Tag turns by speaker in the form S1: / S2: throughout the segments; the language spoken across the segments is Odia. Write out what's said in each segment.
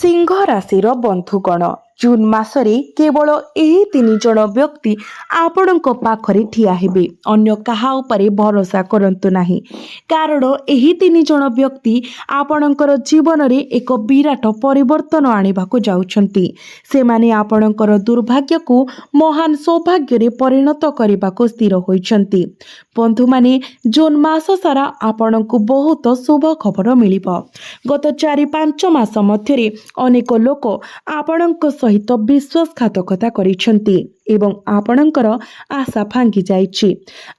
S1: सिंह राशि बंधुगण जून मासरे केवल यही 3 जण व्यक्ति आपणक पाखरे ठिया हेबे। अन्य काहा उपरे भरोसा करंतु नाही, कारण यही 3 जण व्यक्ति आपणकर जीवन रे एक विराट परिवर्तन आनिबाकु जाउछंती। सेमाने आपणकर दुर्भाग्य को महान सौभाग्य रे परिणत करिबाकु स्थिर होइछंती। बंधु माने जून मास सारा आपणकु बहुत शुभ खबर मिलिबो। गत 4-5 मास मध्यरे अनेक लोक आपणक सहित विश्वासघातकता करिसेंती एवं आपणकर आशा भांगी जाइछि।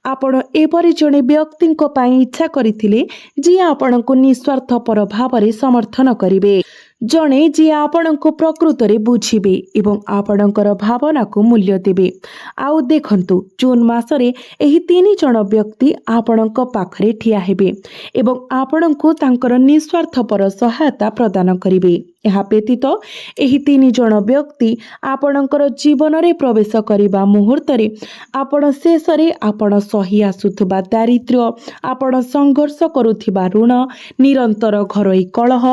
S1: आपण एपरि जणे व्यक्तिंक पई इच्छा करिथिले जे आपणकु निस्वार्थपर भावरे समर्थन करिवे, जणे जे आपणको प्रकृत रे बुझिबे एवं आपणकर भावना को मूल्य देबे। आउ देखंतु जून मासरे एही 3 जण व्यक्ति आपणक पाखरे ठिया हेबे एवं आपणको तांकर निस्वार्थपर सहायता प्रदान करिवे। ଏହା ବ୍ୟତୀତ ଏହି 3 ଜଣ ବ୍ୟକ୍ତି ଆପଣଙ୍କର ଜୀବନରେ ପ୍ରବେଶ କରିବା ମୁହୂର୍ତ୍ତରେ ଆପଣ ଶେଷରେ ଆପଣ ସହି ଆସୁଥିବା ଦାରିଦ୍ର୍ୟ, ଆପଣ ସଂଘର୍ଷ କରୁଥିବା ଋଣ, ନିରନ୍ତର ଘରୋଇ କଳହ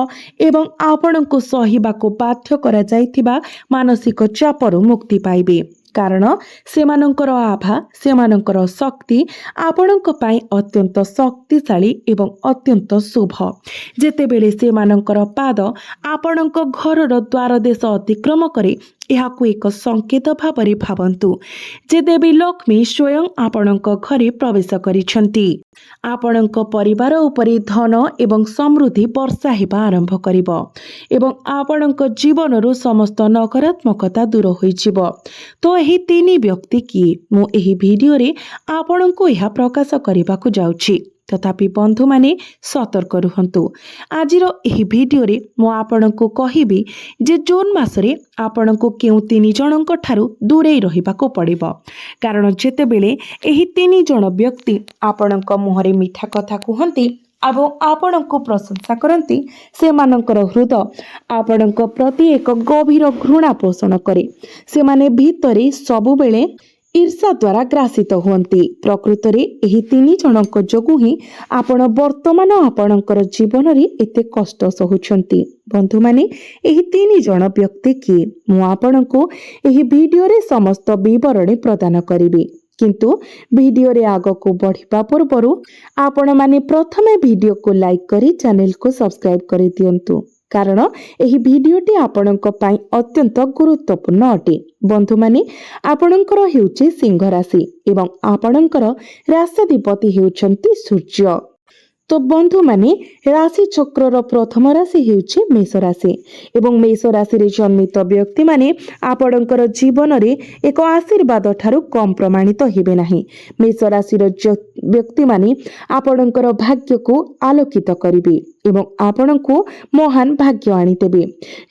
S1: ଏବଂ ଆପଣଙ୍କୁ ସହିବାକୁ ବାଧ୍ୟ କରାଯାଇଥିବା ମାନସିକ ଚାପରୁ ମୁକ୍ତି ପାଇବେ। कारण सेमानंकर आभा सेमानंकर शक्ति आपणक पई अत्यंत शक्तिशाली एवं अत्यंत शुभ। जेतेबेले सेमानंकर पाद आपणक घरर द्वार देश अतिक्रम करे, एहाकु एक संकेत भावरे भावंतु जे देवी लक्ष्मी स्वयं आपणक घरे प्रवेश करिछंती। आपणक परिवार उपरे धन एवं समृद्धि वर्षा हेबा आरंभ करिब एवं आपणक जीवनरु समस्त नकारात्मकता दूर होइजिब। तो एही 3 व्यक्ति किए मु एही भिडियो रे आपणको एहा प्रकाश करिबाकु जाउछि। तथापि बंधु माने सतर्क रुहंतु। आजिर एही भिडियो रे मु आपणको कहिबी जे जून मासरे आपणको केउ 3 जनक ठारू दूरे रहिबाको पड़िबो, कारण जेतेबेले एही 3 जण व्यक्ति आपणक मुहरे मिठा कथा कुहंती और आपणको प्रशंसा करती, सेमानंकर हृदय आपणक प्रति एक गभीर घृणा पोषण करे। सेमाने भीतरे सबुबेले ईर्षा द्वारा ग्रासित हुअन्ति। प्रकृत रे एही 3 जनक जोगु ही आपण वर्तमान आपणकर जीवन रे एते कष्ट सहुछंती। बंधु माने एही 3 जण व्यक्ति किए मु आपणको एही वीडियो रे समस्त विवरण प्रदान करिबी, किंतु वीडियो रे आग को बढ़िबा पूर्वरु आपण माने प्रथमे वीडियो को लाइक करी चैनल को सब्सक्राइब करि दियंतु, कारण एही वीडियोटी आपणक पई अत्यंत गुरुत्वपूर्ण अटे। बंधु माने आपणकर हेउचे सिंह राशि एवं आपणकर राष्ट्राधिपति हेउचंती सूर्य। तो बंधु माने राशि चक्रर प्रथम राशि हेउचे मेष राशि एवं मेष राशि रे जन्मित व्यक्ति माने आपणकर जीवन रे एक आशीर्वाद ठारू कम प्रमाणित हेबे नाही। मेष राशि रो व्यक्ति माने आपणकर भाग्य को आलोकित करिवे एवं आपणको महान भाग्य आनी देबे।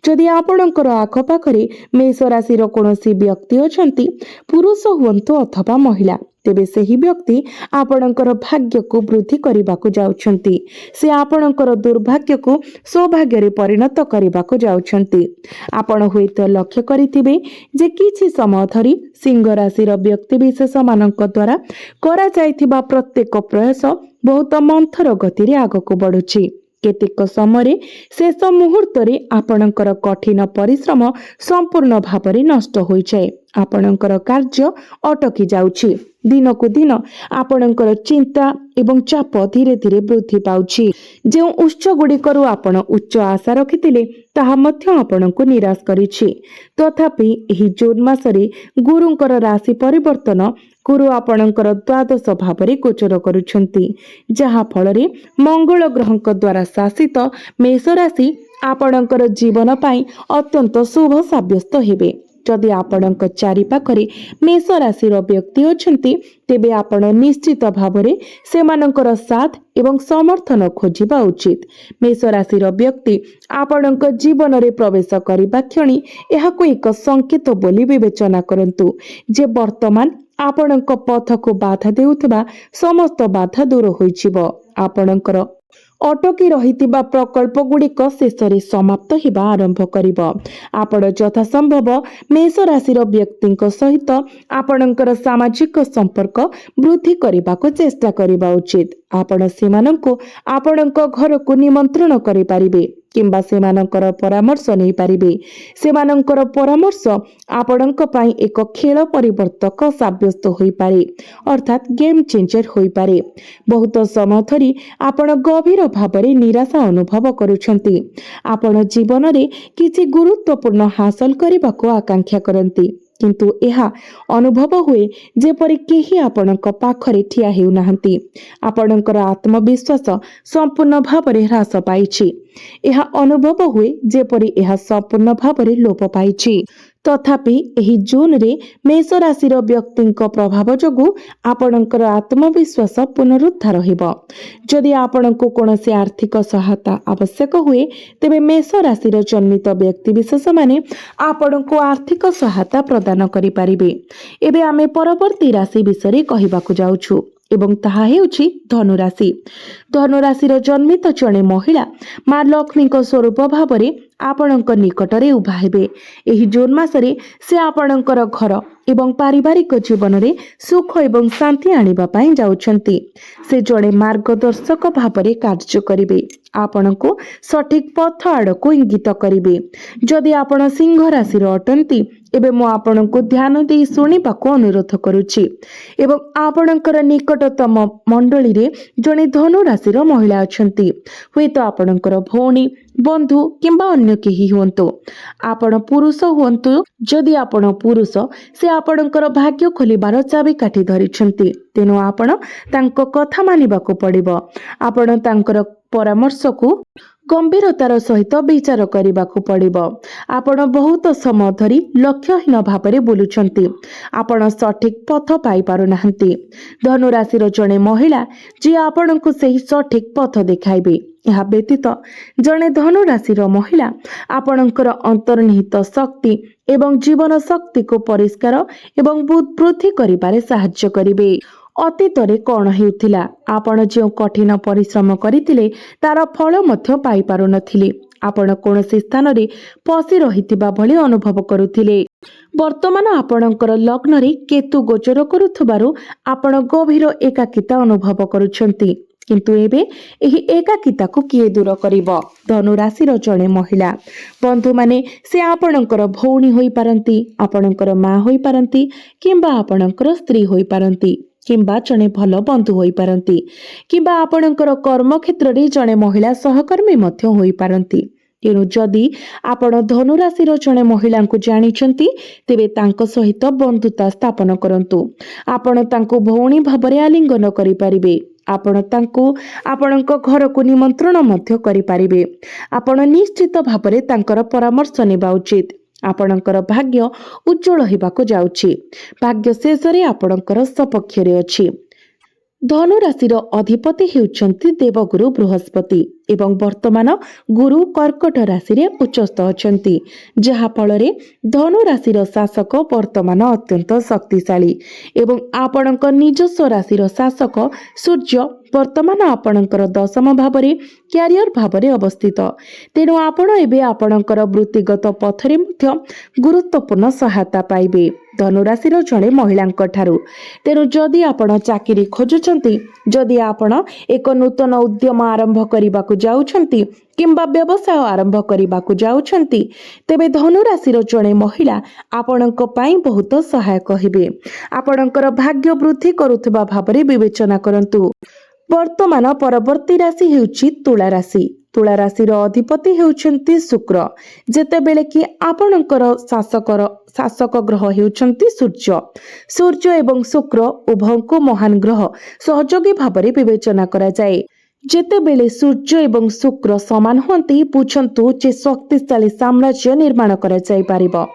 S1: जदि आपणकर आखपाखरे मेष राशि रो कोनोसी व्यक्ति अछंती, पुरुष हुअन्तु अथवा महिला, तेबे सेही व्यक्ति आपणकर भाग्य को वृद्धि करिबाकु जाउछंती। से आपणकर दुर्भाग्य को सौभाग्य रे परिणत करिबाकु जाउछंती। आपण होइतो लक्ष्य करिथिबे जे किछि समय धरि सिंह राशि रो व्यक्ति विशेष मानक द्वारा करा जायथिबा प्रत्येक प्रयास बहुत मंथर गति रे आगको बढ़ुछि। केतेक समय शेष मुहूर्त रे आपणकर कठिन परिश्रम संपूर्ण भावरे नष्ट होई जाय। आपणकर कार्य अटकी जाउछि। दिन को दिन आपणकर चिंता एवं चाप धीरे धीरे वृद्धि पाउछि। जे उच्च गुड़िकरू आपण उच्च आशा रखिथिले ताहा मध्य आपणको निराश करिछि। तथापि एही जून मासरे गुरुंकर राशि परिवर्तन गुरु आपणकर द्वादश भावरे गोचर करुछंती, जहा फलरे मंगल ग्रहंक द्वारा शासित मेष राशि आपणकर जीवन पाई अत्यंत शुभ साब्यस्त हेबे। जदि आपणक चारि पाखरे मेष राशि व्यक्ति अछंती, तेबे आपण निश्चित भावरे सेमानंकर साथ एवं समर्थन खोजिबा उचित। मेष राशि व्यक्ति आपणक जीवन रे प्रवेश करिबा क्षणी एहाको एक संकेत बोली विवेचना करंतु जे वर्तमान आपणक पथ को बाधा देउथबा समस्त बाधा दूर होइजिबो। आपणकर अटकी रहितिबा प्रकल्प गुड़िक शेषरे समाप्त हेबा आरंभ करिब। आपण यथा संभव मेष राशि व्यक्ति सहित आपणकर सामाजिक संपर्क वृद्धि करबाको चेष्टा करिबा उचित। आपण सेमानंको आपणक घर को निमंत्रण करि पारिबे किंबा सेमानंकर परामर्श नहीं पारिबे। सेमानंकर परामर्श आपणक पई एक खेल परिवर्तक साब्यस्त होई पारे, अर्थात गेम चेंजर होई पारे। बहुत समय धरी आपण गभीर भावरे निराशा अनुभव करुछंती। आपण जीवन रे किछि गुरुत्वपूर्ण हासिल करबाको आकांक्षा करंती, किंतु यह अनुभव हुए जेपरि केही आपणक पाखरे ठिया हेउ नाहंती। आपणकर आत्मविश्वास संपूर्ण भावरे ह्रास पाइछि। यह अनुभव हुए जेपरि यह संपूर्ण भावरे लोप पाइछि। तथापि एही जून रे मेष राशिर व्यक्तिंक प्रभाव जोगु आपणकर आत्मविश्वास पुनरुद्धार हेबो। जदि आपणको कोनोसी आर्थिक सहायता आवश्यक हुए तेबे मेष राशिर जन्मित व्यक्ति विशेष माने आपणको आर्थिक सहायता प्रदान करि पारिबे। एबे आमे परवर्ती राशि विषय कहिबाकु जाउछु एवं ताहा हेउछि धनु राशि। धनु राशिर जन्मित जणे महिला मां लक्ष्मीक स्वरूप भावरे आपणक निकटरे उभा हेबे। एही जून मासरे से आपणकर घर एवं पारिवारिक जीवन रे सुख एवं शांति आनिबा पई जाउछंती। से जणे मार्गदर्शक भावरे कार्य करिवे, आपणको सठिक पथ आड़को इंगित करिवे। जदि आपण सिंह राशिर अटंती एबे मो आपणको ध्यान देई सुनिबाको अनुरोध करूछि एवं आपणकर निकटतम मंडली रे जणे धनु राशिर महिला अछंती। हुएत आपणकर भौणी, बंधु किंबा अन्य केही हुअन्तु। आपण पुरुष हुअन्तु, जदि आपण पुरुष से आपणकर भाग्य खोलिबार चाबिकाठी धरिछंती, तेनु आपण तांको कथा मानिबाको पड़िबो। आपण तांकर परामर्श को गंभीरतार सहित विचार करबाकू पड़िबो। आपण बहुत समय धरी लक्ष्यहीन भावरे बुलुछंती, आपण सठिक पथ पाई पारु नाहंती। धनु राशिर जणे महिला जे आपणको सही सठिक पथ देखाइबे। यह व्यतीत जणे धनु राशिर महिला आपणकर अंतर्निहित शक्ति एवं जीवन शक्ति को परिष्कार एवं वृद्धि करिबारे साहाय्य करिवे। अतीतरे कौन हेउथिला, आपण जो कठिन परिश्रम करितिले तार फल मध्य पाई पारु नथिले। आपण कोनोसी स्थान रे पसी रहितिबा भली अनुभव करुथिले। वर्तमान आपणकर लग्न रे केतु गोचर करुथबारु आपण गभीर एकाकिता अनुभव करुछंती, किंतु एबे एही एकाकिता को किए दूर करिवो। धनु राशिर जणे महिला बंधु माने से आपणकर भौणी होई पारंती, आपणकर मां होई पारंती किंबा आपणकर स्त्री होई पारंती किंबा जणे भल बंधु होई पारंती किंबा आपणकर कर्म क्षेत्र रे जणे महिला सहकर्मी मध्य होई पारंती। तेणु जदि आपण धनु राशिर जणे महिला को जानिछंती तेबे तांको सहित बंधुता स्थापन करंतु। आपण तांको भौणी भाबरे आलिंगन करि पारिबे। आपण तांको आपणक घर को निमंत्रण मध्य करि पारिबे। आपण निश्चित भाबरे तांकर परामर्श नेबा उचित। आपणकर भाग्य उज्जवल हेबाको जाउछि। भाग्य शेषरे आपणकर सपक्षरे अछि। धनु राशिर अधिपति हेउछंती देवगुरु बृहस्पति एवं वर्तमान गुरु कर्कट राशि रे उच्चस्थ अछंती, जहा फलरे धनु राशिर शासक वर्तमान अत्यंत शक्तिशाली एवं आपणक निजस्व राशिर शासक सूर्य वर्तमान आपणकर दशम भावरे क्यारियर भावरे अवस्थित। तेणु आपण एबे आपणकर वृत्तिगत पथरे मध्य गुरुत्वपूर्ण सहायता पाइबे धनु राशिर जणे महिलांक ठारू। तेणु जदि आपण चाकरी खोजुछंती, जदि आपण एक नूतन उद्यम आरंभ करिबाकू जाउछंती किंबा व्यवसाय आरंभ करिबाकू जाउछंती, तेबे धनु राशिर जणे महिला आपणक पई बहुत सहायक हेबे। आपणकर भाग्य वृद्धि करुथबा भावरे विवेचना करंतु। वर्तमान परवर्ती राशि हेउछि तुला राशि। तुला राशिर अधिपति हेउछंती शुक्र, जेतेबेले कि आपणकर शासक ग्रह हेउछंती सूर्य। सूर्य एवं शुक्र उभयଙ୍କୁ महान ग्रह सहयोगी भावरे विवेचना करा जाए। जेतेबेले सूर्य एवं शुक्र समान होती बुझंतु जे शक्तिशाली साम्राज्य निर्माण करा जाई पारिबो।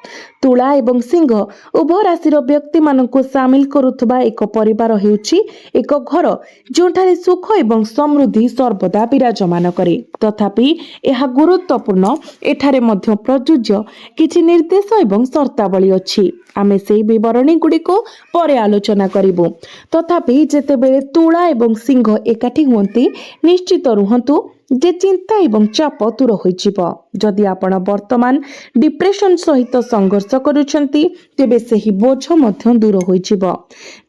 S1: तुला एवं सिंह उभय राशिर व्यक्ति मानकु सामिल करुथबा एक परिवार हेउछि एक घर जोठारे सुख एवं समृद्धि सर्वदा विराजमान करे। तथापि यह गुरुत्वपूर्ण, एठारे मध्य प्रयोज्य किछि निर्देश एवं शर्तावली अछि। आमे सेही विवरणी गुड़िको परे आलोचना करिबो। तथापि जेतेबेले तुला एवं सिंह एकाठी हुअंती ନିଶ୍ଚିତ ରୁହନ୍ତୁ ଯେ ଚିନ୍ତା ଏବଂ ଚାପ ଦୂର ହୋଇଯିବ। ଯଦି ଆପଣ ବର୍ତ୍ତମାନ ଡିପ୍ରେସନ ସହିତ ସଂଘର୍ଷ କରୁଛନ୍ତି ତେବେ ସେହି ବୋଝ ମଧ୍ୟ ଦୂର ହୋଇଯିବ।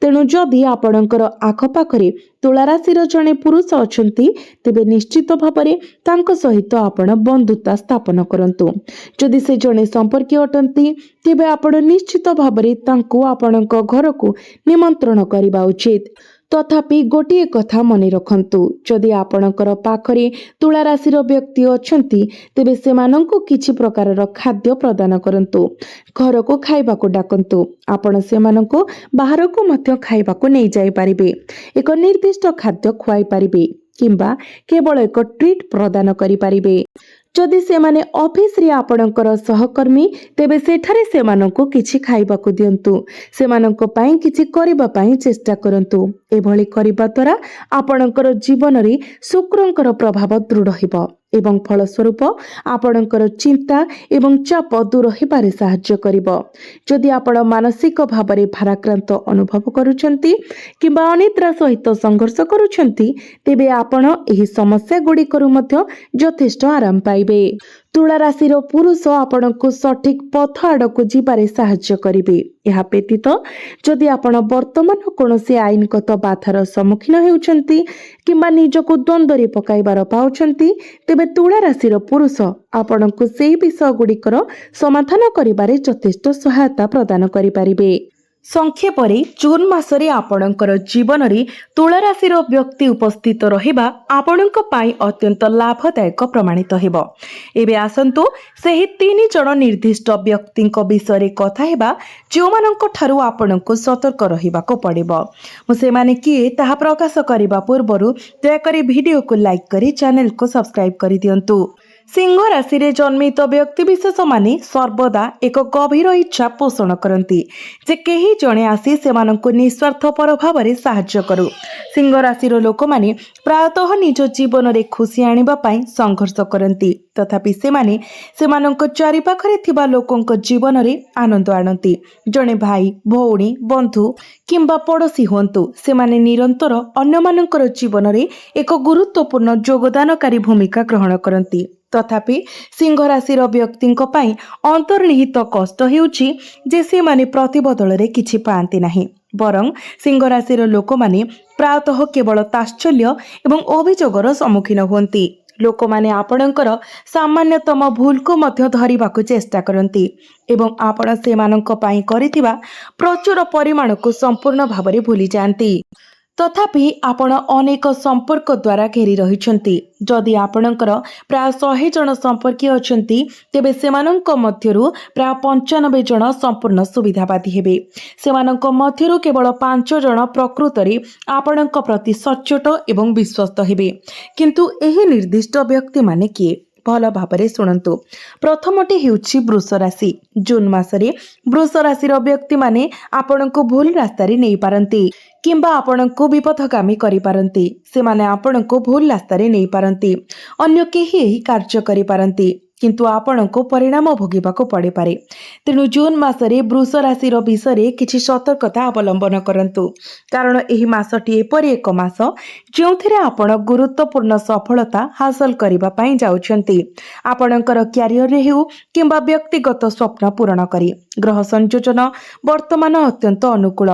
S1: ତେଣୁ ଯଦି ଆପଣଙ୍କର ଆଖପାଖରେ ତୁଳା ରାଶିର ଜଣେ ପୁରୁଷ ଅଛନ୍ତି ତେବେ ନିଶ୍ଚିତ ଭାବରେ ତାଙ୍କ ସହିତ ଆପଣ ବନ୍ଧୁତା ସ୍ଥାପନ କରନ୍ତୁ। ଯଦି ସେ ଜଣେ ସମ୍ପର୍କୀୟ ଅଟନ୍ତି ତେବେ ଆପଣ ନିଶ୍ଚିତ ଭାବରେ ତାଙ୍କୁ ଆପଣଙ୍କ ଘରକୁ ନିମନ୍ତ୍ରଣ କରିବା ଉଚିତ। ତଥାପି ଗୋଟିଏ କଥା ମନେ ରଖନ୍ତୁ, ଯଦି ଆପଣଙ୍କର ପାଖରେ ତୁଳା ରାଶିର ବ୍ୟକ୍ତି ଅଛନ୍ତି ତେବେ ସେମାନଙ୍କୁ କିଛି ପ୍ରକାରର ଖାଦ୍ୟ ପ୍ରଦାନ କରନ୍ତୁ। ଘରକୁ ଖାଇବାକୁ ଡାକନ୍ତୁ। ଆପଣ ସେମାନଙ୍କୁ ବାହାରକୁ ମଧ୍ୟ ଖାଇବାକୁ ନେଇଯାଇପାରିବେ। ଏକ ନିର୍ଦ୍ଦିଷ୍ଟ ଖାଦ୍ୟ ଖୁଆଇ ପାରିବେ କିମ୍ବା କେବଳ ଏକ ଟ୍ରିଟ୍ ପ୍ରଦାନ କରିପାରିବେ। ଯଦି ସେମାନେ ଅଫିସରେ ଆପଣଙ୍କର ସହକର୍ମୀ ତେବେ ସେଠାରେ ସେମାନଙ୍କୁ କିଛି ଖାଇବାକୁ ଦିଅନ୍ତୁ। ସେମାନଙ୍କ ପାଇଁ କିଛି କରିବା ପାଇଁ ଚେଷ୍ଟା କରନ୍ତୁ। ଏଭଳି କରିବା ଦ୍ୱାରା ଆପଣଙ୍କର ଜୀବନରେ ଶୁକ୍ରଙ୍କର ପ୍ରଭାବ ଦୃଢ଼ ହେବ ଏବଂ ଫଳସ୍ୱରୂପ ଆପଣଙ୍କର ଚିନ୍ତା ଏବଂ ଚାପ ଦୂର ହେବାରେ ସାହାଯ୍ୟ କରିବ। ଯଦି ଆପଣ ମାନସିକ ଭାବରେ ଭାରାକ୍ରାନ୍ତ ଅନୁଭବ କରୁଛନ୍ତି କିମ୍ବା ଅନିଦ୍ରା ସହିତ ସଂଘର୍ଷ କରୁଛନ୍ତି ତେବେ ଆପଣ ଏହି ସମସ୍ୟା ଗୁଡ଼ିକରୁ ମଧ୍ୟ ଯଥେଷ୍ଟ ଆରାମ ପାଇବେ। ତୁଳା ରାଶିର ପୁରୁଷ ଆପଣଙ୍କୁ ସଠିକ୍ ପଥ ଆଡ଼କୁ ଯିବାରେ ସାହାଯ୍ୟ କରିବେ। ଏହା ବ୍ୟତୀତ ଯଦି ଆପଣ ବର୍ତ୍ତମାନ କୌଣସି ଆଇନଗତ ବାଧାର ସମ୍ମୁଖୀନ ହେଉଛନ୍ତି କିମ୍ବା ନିଜକୁ ଦ୍ୱନ୍ଦ୍ୱରେ ପକାଇବାର ପାଉଛନ୍ତି ତେବେ ତୁଳା ରାଶିର ପୁରୁଷ ଆପଣଙ୍କୁ ସେହି ବିଷୟ ଗୁଡ଼ିକର ସମାଧାନ କରିବାରେ ଯଥେଷ୍ଟ ସହାୟତା ପ୍ରଦାନ କରିପାରିବେ। ସଂକ୍ଷେପରେ ଜୁନ୍ ମାସରେ ଆପଣଙ୍କର ଜୀବନରେ ତୁଳା ରାଶିର ବ୍ୟକ୍ତି ଉପସ୍ଥିତ ରହିବା ଆପଣଙ୍କ ପାଇଁ ଅତ୍ୟନ୍ତ ଲାଭଦାୟକ ପ୍ରମାଣିତ ହେବ। ଏବେ ଆସନ୍ତୁ ସେହି 3 ଜଣ ନିର୍ଦ୍ଦିଷ୍ଟ ବ୍ୟକ୍ତିଙ୍କ ବିଷୟରେ କଥା ହେବା ଯେଉଁମାନଙ୍କ ଠାରୁ ଆପଣଙ୍କୁ ସତର୍କ ରହିବାକୁ ପଡ଼ିବ। ମୁଁ ସେମାନେ କିଏ ତାହା ପ୍ରକାଶ କରିବା ପୂର୍ବରୁ ଦୟାକରି ଭିଡ଼ିଓକୁ ଲାଇକ୍ କରି ଚ୍ୟାନେଲକୁ ସବସ୍କ୍ରାଇବ୍ କରିଦିଅନ୍ତୁ। ସିଂହ ରାଶିରେ ଜନ୍ମିତ ବ୍ୟକ୍ତିବିଶେଷମାନେ ସର୍ବଦା ଏକ ଗଭୀର ଇଚ୍ଛା ପୋଷଣ କରନ୍ତି ଯେ କେହି ଜଣେ ଆସି ସେମାନଙ୍କୁ ନିଃସ୍ୱାର୍ଥପର ଭାବରେ ସାହାଯ୍ୟ କରୁ। ସିଂହ ରାଶିର ଲୋକମାନେ ପ୍ରାୟତଃ ନିଜ ଜୀବନରେ ଖୁସି ଆଣିବା ପାଇଁ ସଂଘର୍ଷ କରନ୍ତି, ତଥାପି ସେମାନେ ସେମାନଙ୍କ ଚାରିପାଖରେ ଥିବା ଲୋକଙ୍କ ଜୀବନରେ ଆନନ୍ଦ ଆଣନ୍ତି। ଜଣେ ଭାଇ, ଭଉଣୀ, ବନ୍ଧୁ କିମ୍ବା ପଡ଼ୋଶୀ ହୁଅନ୍ତୁ, ସେମାନେ ନିରନ୍ତର ଅନ୍ୟମାନଙ୍କର ଜୀବନରେ ଏକ ଗୁରୁତ୍ୱପୂର୍ଣ୍ଣ ଯୋଗଦାନକାରୀ ଭୂମିକା ଗ୍ରହଣ କରନ୍ତି। ତଥାପି ସିଂହ ରାଶିର ବ୍ୟକ୍ତିଙ୍କ ପାଇଁ ଅନ୍ତର୍ନିହିତ କଷ୍ଟ ହେଉଛି ଯେ ସେମାନେ ପ୍ରତିବଦଳରେ କିଛି ପାଆନ୍ତି ନାହିଁ, ବରଂ ସିଂହ ରାଶିର ଲୋକମାନେ ପ୍ରାୟତଃ କେବଳ ତାଚ୍ଛଲ୍ୟ ଏବଂ ଅଭିଯୋଗର ସମ୍ମୁଖୀନ ହୁଅନ୍ତି। ଲୋକମାନେ ଆପଣଙ୍କର ସାମାନ୍ୟତମ ଭୁଲକୁ ମଧ୍ୟ ଧରିବାକୁ ଚେଷ୍ଟା କରନ୍ତି ଏବଂ ଆପଣ ସେମାନଙ୍କ ପାଇଁ କରିଥିବା ପ୍ରଚୁର ପରିମାଣକୁ ସମ୍ପୂର୍ଣ୍ଣ ଭାବରେ ଭୁଲିଯାଆନ୍ତି। ତଥାପି ଆପଣ ଅନେକ ସମ୍ପର୍କ ଦ୍ୱାରା ଘେରି ରହିଛନ୍ତି। ଯଦି ଆପଣଙ୍କର ପ୍ରାୟ 100 ଜଣ ସମ୍ପର୍କୀୟ ଅଛନ୍ତି ତେବେ ସେମାନଙ୍କ ମଧ୍ୟରୁ ପ୍ରାୟ 95 ଜଣ ସମ୍ପୂର୍ଣ୍ଣ ସୁବିଧାବାଦୀ ହେବେ। ସେମାନଙ୍କ ମଧ୍ୟରୁ କେବଳ 5 ଜଣ ପ୍ରକୃତରେ ଆପଣଙ୍କ ପ୍ରତି ସଚ୍ଚୋଟ ଏବଂ ବିଶ୍ୱସ୍ତ ହେବେ। କିନ୍ତୁ ଏହି ନିର୍ଦ୍ଦିଷ୍ଟ ବ୍ୟକ୍ତିମାନେ କିଏ? ଭଲ ଭାବରେ ଶୁଣନ୍ତୁ। ପ୍ରଥମଟି ହେଉଛି ବୃଷ ରାଶି। ଜୁନ୍ ମାସରେ ବୃଷ ରାଶିର ବ୍ୟକ୍ତିମାନେ ଆପଣଙ୍କୁ ଭୁଲ ରାସ୍ତାରେ ନେଇପାରନ୍ତି କିମ୍ବା ଆପଣଙ୍କୁ ବିପଥଗାମୀ କରିପାରନ୍ତି। ସେମାନେ ଆପଣଙ୍କୁ ଭୁଲ ରାସ୍ତାରେ ନେଇପାରନ୍ତି। ଅନ୍ୟ କେହି ଏହି କାର୍ଯ୍ୟ କରିପାରନ୍ତି କିନ୍ତୁ ଆପଣଙ୍କୁ ପରିଣାମ ଭୋଗିବାକୁ ପଡ଼ିପାରେ। ତେଣୁ ଜୁନ୍ ମାସରେ ବୃଷ ରାଶିର ବିଷୟରେ କିଛି ସତର୍କତା ଅବଲମ୍ବନ କରନ୍ତୁ, କାରଣ ଏହି ମାସଟି ଏପରି ଏକ ମାସ ଯେଉଁଥିରେ ଆପଣ ଗୁରୁତ୍ୱପୂର୍ଣ୍ଣ ସଫଳତା ହାସଲ କରିବା ପାଇଁ ଯାଉଛନ୍ତି। ଆପଣଙ୍କର କ୍ୟାରିୟରରେ ହେଉ କିମ୍ବା ବ୍ୟକ୍ତିଗତ ସ୍ୱପ୍ନ ପୂରଣ କରି ଗ୍ରହ ସଂଯୋଜନ ବର୍ତ୍ତମାନ ଅତ୍ୟନ୍ତ ଅନୁକୂଳ।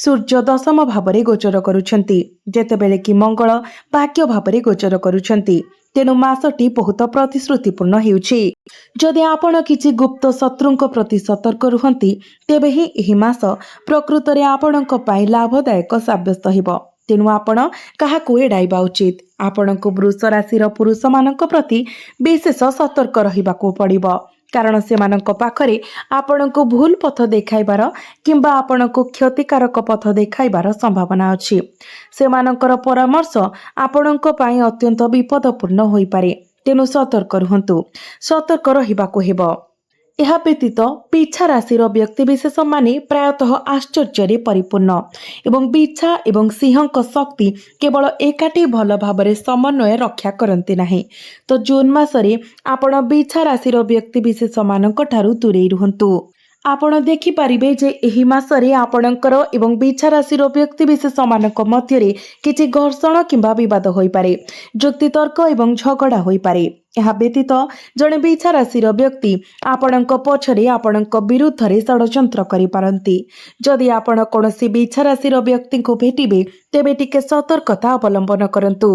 S1: ସୂର୍ଯ୍ୟ ଦଶମ ଭାବରେ ଗୋଚର କରୁଛନ୍ତି, ଯେତେବେଳେ କି ମଙ୍ଗଳ ଭାଗ୍ୟ ଭାବରେ ଗୋଚର କରୁଛନ୍ତି। ତେଣୁ ମାସଟି ବହୁତ ପ୍ରତିଶ୍ରୁତିପୂର୍ଣ୍ଣ ହେଉଛି। ଯଦି ଆପଣ କିଛି ଗୁପ୍ତ ଶତ୍ରୁଙ୍କ ପ୍ରତି ସତର୍କ ରୁହନ୍ତି ତେବେ ହିଁ ଏହି ମାସ ପ୍ରକୃତରେ ଆପଣଙ୍କ ପାଇଁ ଲାଭଦାୟକ ସାବ୍ୟସ୍ତ ହେବ। ତେଣୁ ଆପଣ କାହାକୁ ଏଡ଼ାଇବା ଉଚିତ। ଆପଣଙ୍କୁ ବୃଷ ରାଶିର ପୁରୁଷମାନଙ୍କ ପ୍ରତି ବିଶେଷ ସତର୍କ ରହିବାକୁ ପଡ଼ିବ, କାରଣ ସେମାନଙ୍କ ପାଖରେ ଆପଣଙ୍କୁ ଭୁଲ ପଥ ଦେଖାଇବାର କିମ୍ବା ଆପଣଙ୍କୁ କ୍ଷତିକାରକ ପଥ ଦେଖାଇବାର ସମ୍ଭାବନା ଅଛି। ସେମାନଙ୍କର ପରାମର୍ଶ ଆପଣଙ୍କ ପାଇଁ ଅତ୍ୟନ୍ତ ବିପଦପୂର୍ଣ୍ଣ ହୋଇପାରେ। ତେଣୁ ସତର୍କ ରୁହନ୍ତୁ, ସତର୍କ ରହିବାକୁ ହେବ। ଏହା ବ୍ୟତୀତ ବିଛା ରାଶିର ବ୍ୟକ୍ତିବିଶେଷମାନେ ପ୍ରାୟତଃ ଆଶ୍ଚର୍ଯ୍ୟରେ ପରିପୂର୍ଣ୍ଣ ଏବଂ ବିଛା ଏବଂ ସିଂହଙ୍କ ଶକ୍ତି କେବଳ ଏକାଠି ଭଲ ଭାବରେ ସମନ୍ୱୟ ରକ୍ଷା କରନ୍ତି ନାହିଁ। ତ ଜୁନ୍ ମାସରେ ଆପଣ ବିଛା ରାଶିର ବ୍ୟକ୍ତିବିଶେଷମାନଙ୍କ ଠାରୁ ଦୂରେଇ ରୁହନ୍ତୁ। ଆପଣ ଦେଖିପାରିବେ ଯେ ଏହି ମାସରେ ଆପଣଙ୍କର ଏବଂ ବିଛା ରାଶିର ବ୍ୟକ୍ତିବିଶେଷମାନଙ୍କ ମଧ୍ୟରେ କିଛି ଘର୍ଷଣ କିମ୍ବା ବିବାଦ ହୋଇପାରେ। ଯୁକ୍ତିତର୍କ ଏବଂ ଝଗଡ଼ା ହୋଇପାରେ। ଏହା ବ୍ୟତୀତ ଜଣେ ବିଛା ରାଶିର ବ୍ୟକ୍ତି ଆପଣଙ୍କ ପଛରେ ଆପଣଙ୍କ ବିରୁଦ୍ଧରେ ଷଡ଼ଯନ୍ତ୍ର କରିପାରନ୍ତି। ଯଦି ଆପଣ କୌଣସି ବିଛା ରାଶିର ବ୍ୟକ୍ତିଙ୍କୁ ଭେଟିବେ ତେବେ ଟିକେ ସତର୍କତା ଅବଲମ୍ବନ କରନ୍ତୁ।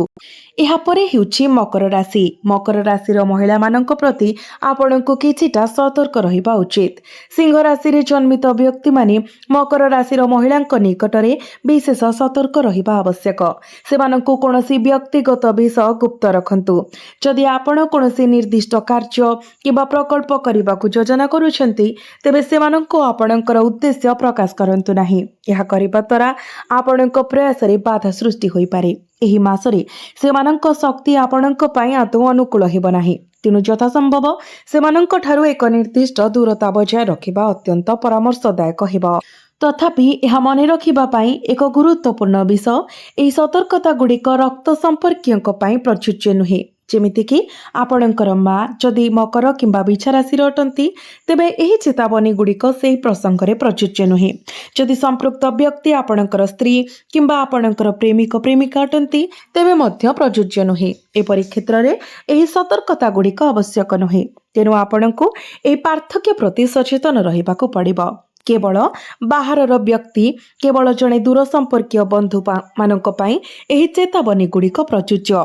S1: ଏହାପରେ ହେଉଛି ମକର ରାଶି। ମକର ରାଶିର ମହିଳାମାନଙ୍କ ପ୍ରତି ଆପଣଙ୍କୁ କିଛିଟା ସତର୍କ ରହିବା ଉଚିତ। ସିଂହ ରାଶିରେ ଜନ୍ମିତ ବ୍ୟକ୍ତିମାନେ ମକର ରାଶିର ମହିଳାଙ୍କ ନିକଟରେ ବିଶେଷ ସତର୍କ ରହିବା ଆବଶ୍ୟକ। ସେମାନଙ୍କୁ କୌଣସି ବ୍ୟକ୍ତିଗତ ବିଷୟ ଗୁପ୍ତ ରଖନ୍ତୁ। ଯଦି ଆପଣ କୌଣସି ନିର୍ଦ୍ଦିଷ୍ଟ କାର୍ଯ୍ୟ କିମ୍ବା ପ୍ରକଳ୍ପ କରିବାକୁ ଯୋଜନା କରୁଛନ୍ତି ତେବେ ସେମାନଙ୍କୁ ଆପଣଙ୍କର ଉଦ୍ଦେଶ୍ୟ ପ୍ରକାଶ କରନ୍ତୁ ନାହିଁ। ଏହା କରିବା ଦ୍ୱାରା ଆପଣଙ୍କ ପ୍ରୟାସରେ ବାଧା ସୃଷ୍ଟି ହୋଇପାରେ। ଏହି ମାସରେ ସେମାନଙ୍କ ଶକ୍ତି ଆପଣଙ୍କ ପାଇଁ ଆଦୌ ଅନୁକୂଳ ହେବ ନାହିଁ। ତେଣୁ ଯଥାସମ୍ଭବ ସେମାନଙ୍କ ଠାରୁ ଏକ ନିର୍ଦ୍ଦିଷ୍ଟ ଦୂରତା ବଜାୟ ରଖିବା ଅତ୍ୟନ୍ତ ପରାମର୍ଶଦାୟକ ହେବ। ତଥାପି ଏହା ମନେ ରଖିବା ପାଇଁ ଏକ ଗୁରୁତ୍ୱପୂର୍ଣ୍ଣ ବିଷୟ, ଏହି ସତର୍କତା ଗୁଡ଼ିକ ରକ୍ତ ସମ୍ପର୍କୀୟଙ୍କ ପାଇଁ ପ୍ରଯୁଜ୍ୟ ନୁହେଁ। ଯେମିତିକି ଆପଣଙ୍କର ମା ଯଦି ମକର କିମ୍ବା ବିଛା ରାଶିର ଅଟନ୍ତି ତେବେ ଏହି ଚେତାବନୀ ଗୁଡ଼ିକ ସେହି ପ୍ରସଙ୍ଗରେ ପ୍ରଯୁଜ୍ୟ ନୁହେଁ। ଯଦି ସମ୍ପୃକ୍ତ ବ୍ୟକ୍ତି ଆପଣଙ୍କର ସ୍ତ୍ରୀ କିମ୍ବା ଆପଣଙ୍କର ପ୍ରେମିକ ପ୍ରେମିକା ଅଟନ୍ତି ତେବେ ମଧ୍ୟ ପ୍ରଯୁଜ୍ୟ ନୁହେଁ। ଏପରି କ୍ଷେତ୍ରରେ ଏହି ସତର୍କତା ଗୁଡ଼ିକ ଆବଶ୍ୟକ ନୁହେଁ। ତେଣୁ ଆପଣଙ୍କୁ ଏହି ପାର୍ଥକ୍ୟ ପ୍ରତି ସଚେତନ ରହିବାକୁ ପଡ଼ିବ। କେବଳ ବାହାରର ବ୍ୟକ୍ତି, କେବଳ ଜଣେ ଦୂର ସମ୍ପର୍କୀୟ ବନ୍ଧୁ ମାନଙ୍କ ପାଇଁ ଏହି ଚେତାବନୀ ଗୁଡ଼ିକ ପ୍ରଯୁଜ୍ୟ।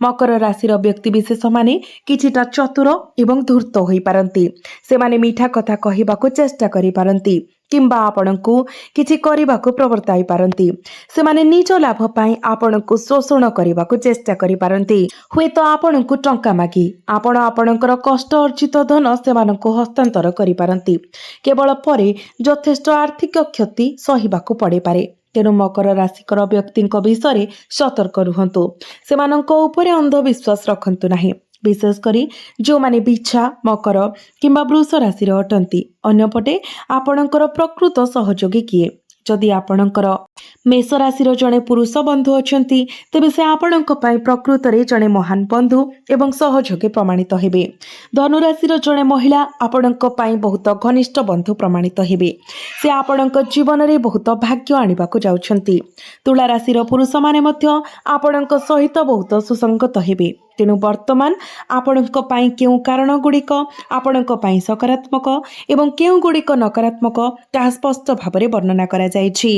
S1: ମକର ରାଶିର ବ୍ୟକ୍ତିବିଶେଷମାନେ କିଛିଟା ଚତୁର ଏବଂ ଧୂର୍ତ୍ତ ହୋଇପାରନ୍ତି। ସେମାନେ ମିଠା କଥା କହିବାକୁ ଚେଷ୍ଟା କରିପାରନ୍ତି କିମ୍ବା ଆପଣଙ୍କୁ କିଛି କରିବାକୁ ପ୍ରବର୍ତ୍ତାଇ ପାରନ୍ତି। ସେମାନେ ନିଜ ଲାଭ ପାଇଁ ଆପଣଙ୍କୁ ଶୋଷଣ କରିବାକୁ ଚେଷ୍ଟା କରିପାରନ୍ତି। ହୁଏତ ଆପଣଙ୍କୁ ଟଙ୍କା ମାଗି ଆପଣ ଆପଣଙ୍କର କଷ୍ଟ ଅର୍ଜିତ ଧନ ସେମାନଙ୍କୁ ହସ୍ତାନ୍ତର କରିପାରନ୍ତି। କେବଳ ପରେ ଯଥେଷ୍ଟ ଆର୍ଥିକ କ୍ଷତି ସହିବାକୁ ପଡ଼ିପାରେ। ତେଣୁ ମକର ରାଶିକର ବ୍ୟକ୍ତିଙ୍କ ବିଷୟରେ ସତର୍କ ରୁହନ୍ତୁ। ସେମାନଙ୍କ ଉପରେ ଅନ୍ଧବିଶ୍ୱାସ ରଖନ୍ତୁ ନାହିଁ। ବିଶେଷ କରି ଯେଉଁମାନେ ବିଛା, ମକର କିମ୍ବା ବୃଷ ରାଶିର ଅଟନ୍ତି। ଅନ୍ୟପଟେ ଆପଣଙ୍କର ପ୍ରକୃତ ସହଯୋଗୀ କିଏ? ଯଦି ଆପଣଙ୍କର ମେଷ ରାଶିର ଜଣେ ପୁରୁଷ ବନ୍ଧୁ ଅଛନ୍ତି ତେବେ ସେ ଆପଣଙ୍କ ପାଇଁ ପ୍ରକୃତରେ ଜଣେ ମହାନ ବନ୍ଧୁ ଏବଂ ସହଯୋଗୀ ପ୍ରମାଣିତ ହେବେ। ଧନୁରାଶିର ଜଣେ ମହିଳା ଆପଣଙ୍କ ପାଇଁ ବହୁତ ଘନିଷ୍ଠ ବନ୍ଧୁ ପ୍ରମାଣିତ ହେବେ। ସେ ଆପଣଙ୍କ ଜୀବନରେ ବହୁତ ଭାଗ୍ୟ ଆଣିବାକୁ ଯାଉଛନ୍ତି। ତୁଳା ରାଶିର ପୁରୁଷମାନେ ମଧ୍ୟ ଆପଣଙ୍କ ସହିତ ବହୁତ ସୁସଙ୍ଗତ ହେବେ। ତେଣୁ ବର୍ତ୍ତମାନ ଆପଣଙ୍କ ପାଇଁ କେଉଁ କାରଣ ଗୁଡ଼ିକ ଆପଣଙ୍କ ପାଇଁ ସକାରାତ୍ମକ ଏବଂ କେଉଁ ଗୁଡ଼ିକ ନକାରାତ୍ମକ ତାହା ସ୍ପଷ୍ଟ ଭାବରେ ବର୍ଣ୍ଣନା କରାଯାଇଛି।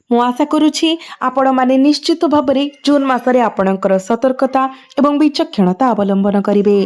S1: ମୁଁ ଆଶା କରୁଛି ଆପଣମାନେ ନିଶ୍ଚିତ ଭାବରେ ଜୁନ୍ ମାସରେ ଆପଣଙ୍କର ସତର୍କତା ଏବଂ ବିଚକ୍ଷଣତା ଅବଲମ୍ବନ କରିବେ।